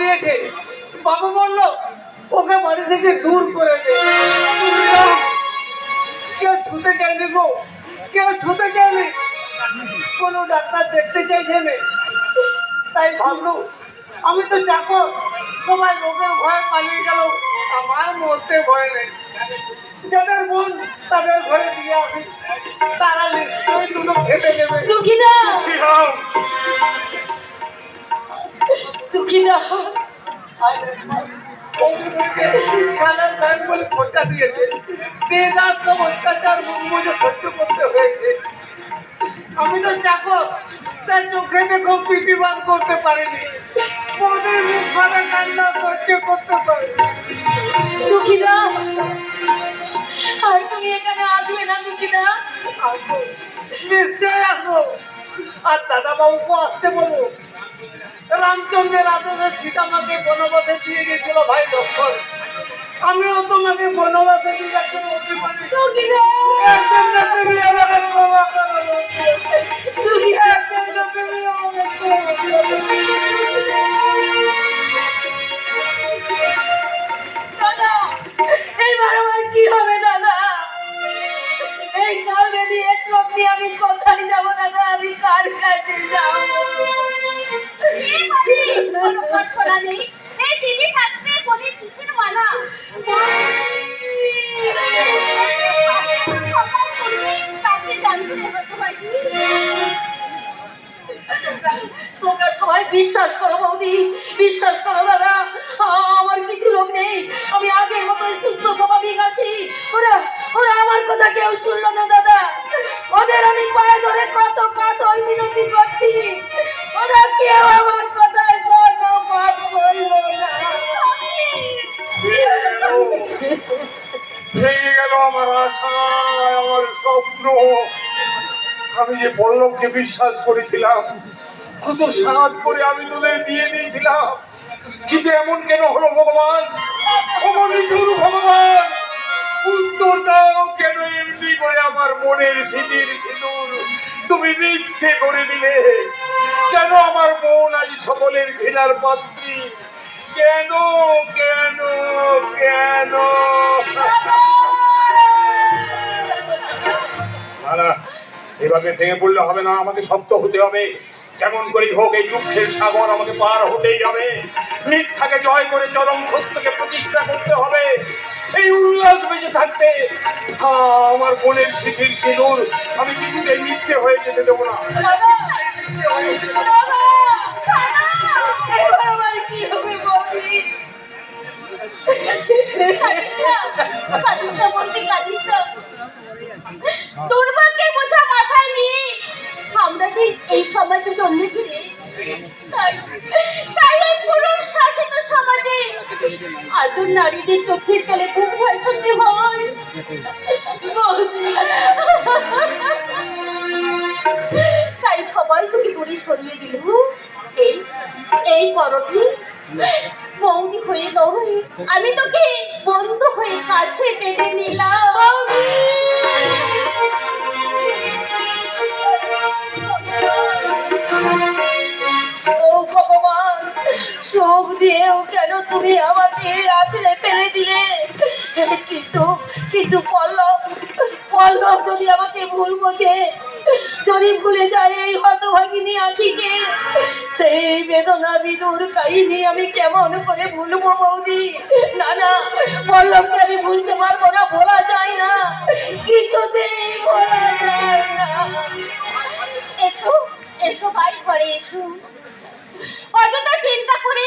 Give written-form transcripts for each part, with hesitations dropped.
দিয়েছে। বাবু বলল ওকে বাড়ি থেকে দূর করে দে। কেউ ছুটে যায়নি গো, কেউ ছুটে যায়নি, কোনো ডাক্তার দেখতে চাইছে না। তাই ভাবলু আমি তো যাবো, সবাই রোগের ভয়ে পালিয়ে গেল, আমার মরতে ভয় নেই। যাদের বোন তাদের ঘরে দিয়ে আসি, তারা নিশ্চয়ই দুটো খেতে দেবে। দুঃখিতা দুঃখিতা খেলার ব্যাংক বলে খরচা দিয়েছে, দিয়ে যার সব অত্যাচার মুখ বুঝে সহ্য করতে হয়েছে। আমি তো চাকর, তার চোখে দেখো প্রীতিবাদ করতে পারিনি, মনের মুখ ভাড়া কান্না সহ্য করতে পারি। দুঃখিতা আর তুমি এখানে আসবে না দুঃখিতা? আসবো, নিশ্চয় আসবো। আর দাদা বাবুকে আসতে বলবো। রামচন্দ্রের আদেশে সীতামাকে বনবাসে দিয়ে গেছিল ভাই লক্ষণ, আমিও তোমাকে বনবাসে দিয়ে যাচ্ছি। একজন না তুমি আমাকে ক্ষমা করো, একজন না তুমি আমাকে ক্ষমা করো। দাদা এইবার আমার কি হবে দাদা? এই কাল যদি এক সত্যি আমি কোথায় যাবো দাদা? আমি কার কাছে যাবো? কোনো কল্পনা নেই, এই দিদি থাকতে কোনো কিসের মানা? তোমরা সবাই বিশ্বাস করো বৌদি, বিশ্বাস করো দাদা, আমার কিছু লোক নেই, আমি আগের মতোই সুস্থ স্বাভাবিক আছি। ওরা ওরা আমার কথা কেউ শুনলো না দাদা, ওদের আমি পায়ে ধরে কত মিনতি করছি, ওরা কেউ আমার কথায় কোনো বাদ বললো না। ভেঙে গেল আমার আশা, আমার স্বপ্ন। আমি যে পল্লবকে বিশ্বাস করেছিলাম, কত সাজ করে আমি তোদের বিয়ে দিয়েছিলাম, কিন্তু এমন কেন হলো ভগবান? ভগবান উত্তর দাও, কেন এমনি করে আমার মনের স্মৃতির সিঁদুর তুমি মিথ্যে করে দিলে? কেন আমার মন আজ সকলের ঘৃণার পাত্রী? কেন কেন কেন? না, এভাবে ভেঙে পড়লে হবে না, আমাকে শক্ত হতে হবে। কেমন করে হোক এই দুঃখের সাগর আমাকে পার হতেই হবে। মিথ্যাকে জয় করে চরম সত্যকে প্রতিষ্ঠা করতে হবে। এই উল্লাস বেঁচে থাকতে আমার মনের শিখির সিঁদুর আমি কিছুতেই মিথ্যে হয়ে যেতে দেবো না। কি হবে বৌদি? দুর্ভাগ্যের বোঝা মাথায় নিয়ে আমরা কি এই সমাজে জন্মেছি? তাই এই পুরুষ শাসিত সমাজে আজও নারীদের চোখের জলে বুক ভয় শুনতে হয়। তাই সবাই তোকে দূরে সরিয়ে দিল। এই পরটি বৌদি হয়ে নয়, আমি তোকে বন্ধু হয়ে কাছে টেনে নিলাম। ও ভগবান, সুখ দিয়েও কেন তুমি আমাকে আছড়ে ফেলে দিলে? কিন্তু পল্লব যদি আমাকে ভুল বোঝে, যদি ভুলে যায় এই হতভাগিনী আছিকে, সেই বেদনা বিদুর কাহিনী আমি কেমন করে ভুলবো বৌদি? না না, পল্লবকে আমি ভুলতে পারবো না, বলা যায় না, কিছুতেই বলা যায় না। এসো এসো ভাই, ঘরে এসো, অযথা চিন্তা করে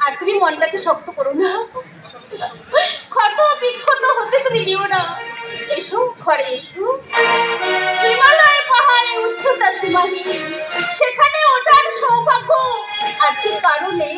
আর তুমি মনটাকে শক্ত করো না, ক্ষত বিক্ষত হতে তুমি দিও না। এসো ঘরে এসো। হিমালয় পাহাড়ে উচ্চতা সীমাহীন, সেখানে ওঠার সৌভাগ্য আজকে কারো নেই।